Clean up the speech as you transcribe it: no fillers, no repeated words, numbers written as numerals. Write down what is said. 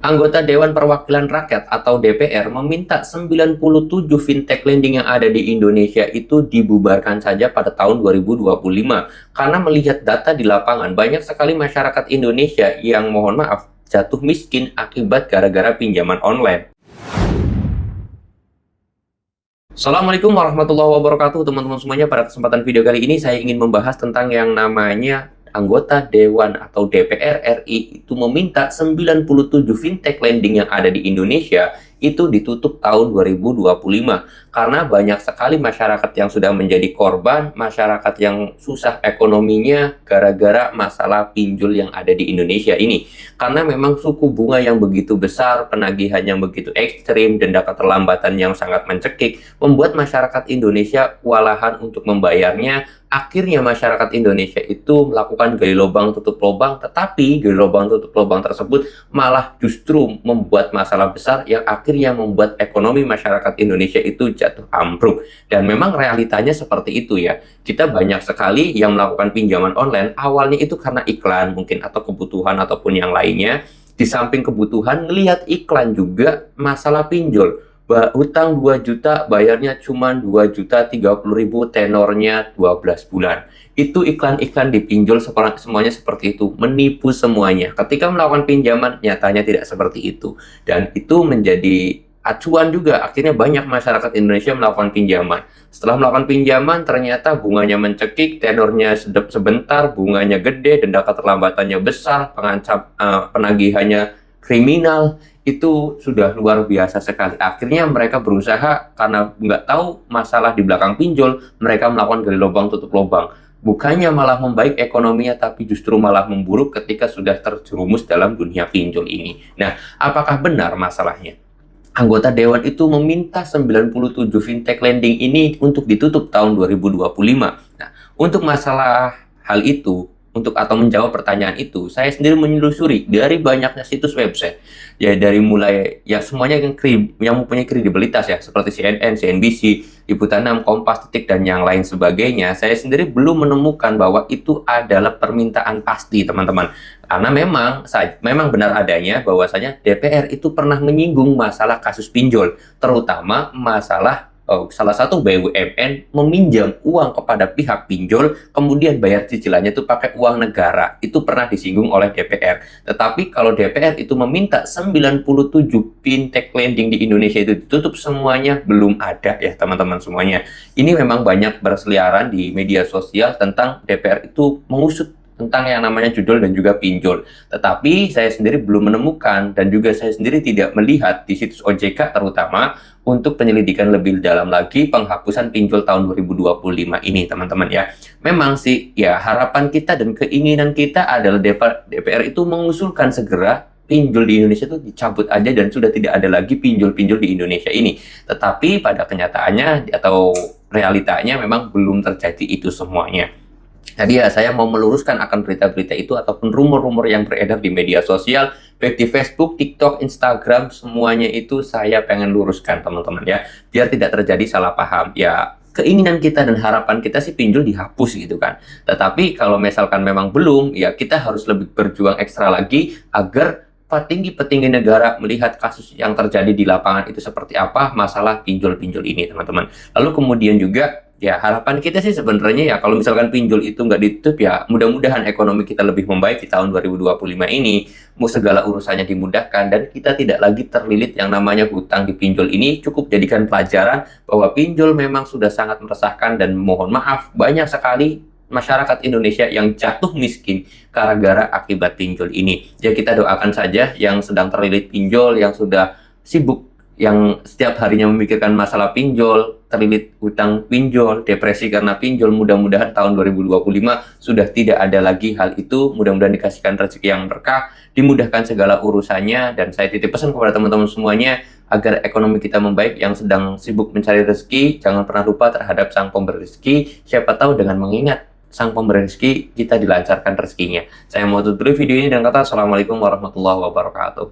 Anggota Dewan Perwakilan Rakyat atau DPR meminta 97 fintech lending yang ada di Indonesia itu dibubarkan saja pada tahun 2025 karena melihat data di lapangan banyak sekali masyarakat Indonesia yang mohon maaf jatuh miskin akibat gara-gara pinjaman online. Assalamualaikum warahmatullahi wabarakatuh teman-teman semuanya. Pada kesempatan video kali ini saya ingin membahas tentang yang namanya anggota Dewan atau DPR RI itu meminta 97 fintech lending yang ada di Indonesia itu ditutup tahun 2025 karena banyak sekali masyarakat yang sudah menjadi korban, masyarakat yang susah ekonominya gara-gara masalah pinjol yang ada di Indonesia ini. Karena memang suku bunga yang begitu besar, penagihan yang begitu ekstrim, denda keterlambatan yang sangat mencekik, membuat masyarakat Indonesia kewalahan untuk membayarnya. Akhirnya masyarakat Indonesia itu melakukan gali lubang tutup lubang, tetapi gali lubang tutup lubang tersebut malah justru membuat masalah besar yang akhirnya membuat ekonomi masyarakat Indonesia itu jatuh ambruk. Dan memang realitanya seperti itu ya. Kita banyak sekali yang melakukan pinjaman online, awalnya itu karena iklan mungkin atau kebutuhan ataupun yang lainnya. Di samping kebutuhan, melihat iklan juga masalah pinjol. Hutang 2 juta, bayarnya cuma 2.030.000, tenornya 12 bulan. Itu iklan-iklan di pinjol semuanya seperti itu, menipu semuanya. Ketika melakukan pinjaman, nyatanya tidak seperti itu. Dan itu menjadi acuan juga, akhirnya banyak masyarakat Indonesia melakukan pinjaman. Setelah melakukan pinjaman, ternyata bunganya mencekik, tenornya sebentar, bunganya gede, denda keterlambatannya besar, penagihannya kriminal. Itu sudah luar biasa sekali. Akhirnya mereka berusaha karena nggak tahu masalah di belakang pinjol, mereka melakukan gali lubang tutup lubang. Bukannya malah membaik ekonominya, tapi justru malah memburuk ketika sudah terjerumus dalam dunia pinjol ini. Nah, apakah benar masalahnya? Anggota Dewan itu meminta 97 fintech lending ini untuk ditutup tahun 2025. Nah, untuk masalah hal itu, atau menjawab pertanyaan itu, saya sendiri menelusuri dari banyaknya situs website. Ya dari mulai ya semuanya yang mempunyai kredibilitas ya, seperti CNN, CNBC, Liputan 6, Kompas, Detik dan yang lain sebagainya. Saya sendiri belum menemukan bahwa itu adalah permintaan pasti, teman-teman. Karena memang benar adanya bahwasanya DPR itu pernah menyinggung masalah kasus pinjol, terutama masalah salah satu BUMN meminjam uang kepada pihak pinjol, kemudian bayar cicilannya itu pakai uang negara. Itu pernah disinggung oleh DPR. Tetapi kalau DPR itu meminta 97 fintech lending di Indonesia itu ditutup semuanya, belum ada ya teman-teman semuanya. Ini memang banyak berseliaran di media sosial tentang DPR itu mengusut tentang yang namanya judul dan juga pinjol. Tetapi saya sendiri belum menemukan dan juga saya sendiri tidak melihat di situs OJK terutama untuk penyelidikan lebih dalam lagi penghapusan pinjol tahun 2025 ini, teman-teman ya. Memang sih ya harapan kita dan keinginan kita adalah DPR itu mengusulkan segera pinjol di Indonesia itu dicabut aja dan sudah tidak ada lagi pinjol-pinjol di Indonesia ini. Tetapi pada kenyataannya atau realitanya memang belum terjadi itu semuanya. Jadi ya saya mau meluruskan akan berita-berita itu ataupun rumor-rumor yang beredar di media sosial, baik di Facebook, TikTok, Instagram, semuanya itu saya pengen luruskan teman-teman ya, biar tidak terjadi salah paham. Ya keinginan kita dan harapan kita sih pinjol dihapus gitu kan. Tetapi kalau misalkan memang belum, ya kita harus lebih berjuang ekstra lagi agar petinggi-petinggi negara melihat kasus yang terjadi di lapangan itu seperti apa masalah pinjol-pinjol ini teman-teman. Lalu kemudian juga ya harapan kita sih sebenarnya ya kalau misalkan pinjol itu nggak ditutup ya mudah-mudahan ekonomi kita lebih membaik di tahun 2025 ini, segala urusannya dimudahkan dan kita tidak lagi terlilit yang namanya hutang di pinjol ini. Cukup jadikan pelajaran bahwa pinjol memang sudah sangat meresahkan dan mohon maaf banyak sekali masyarakat Indonesia yang jatuh miskin gara-gara akibat pinjol ini. Ya kita doakan saja yang sedang terlilit pinjol, yang sudah sibuk, yang setiap harinya memikirkan masalah pinjol, terlilit hutang pinjol, depresi karena pinjol, mudah-mudahan tahun 2025 sudah tidak ada lagi hal itu. Mudah-mudahan dikasihkan rezeki yang berkah, dimudahkan segala urusannya, dan saya titip pesan kepada teman-teman semuanya agar ekonomi kita membaik. Yang sedang sibuk mencari rezeki, jangan pernah lupa terhadap Sang Pemberi Rezeki. Siapa tahu dengan mengingat Sang Pemberi Rezeki, kita dilancarkan rezekinya. Saya mau tutup dulu video ini dengan kata Assalamualaikum warahmatullahi wabarakatuh.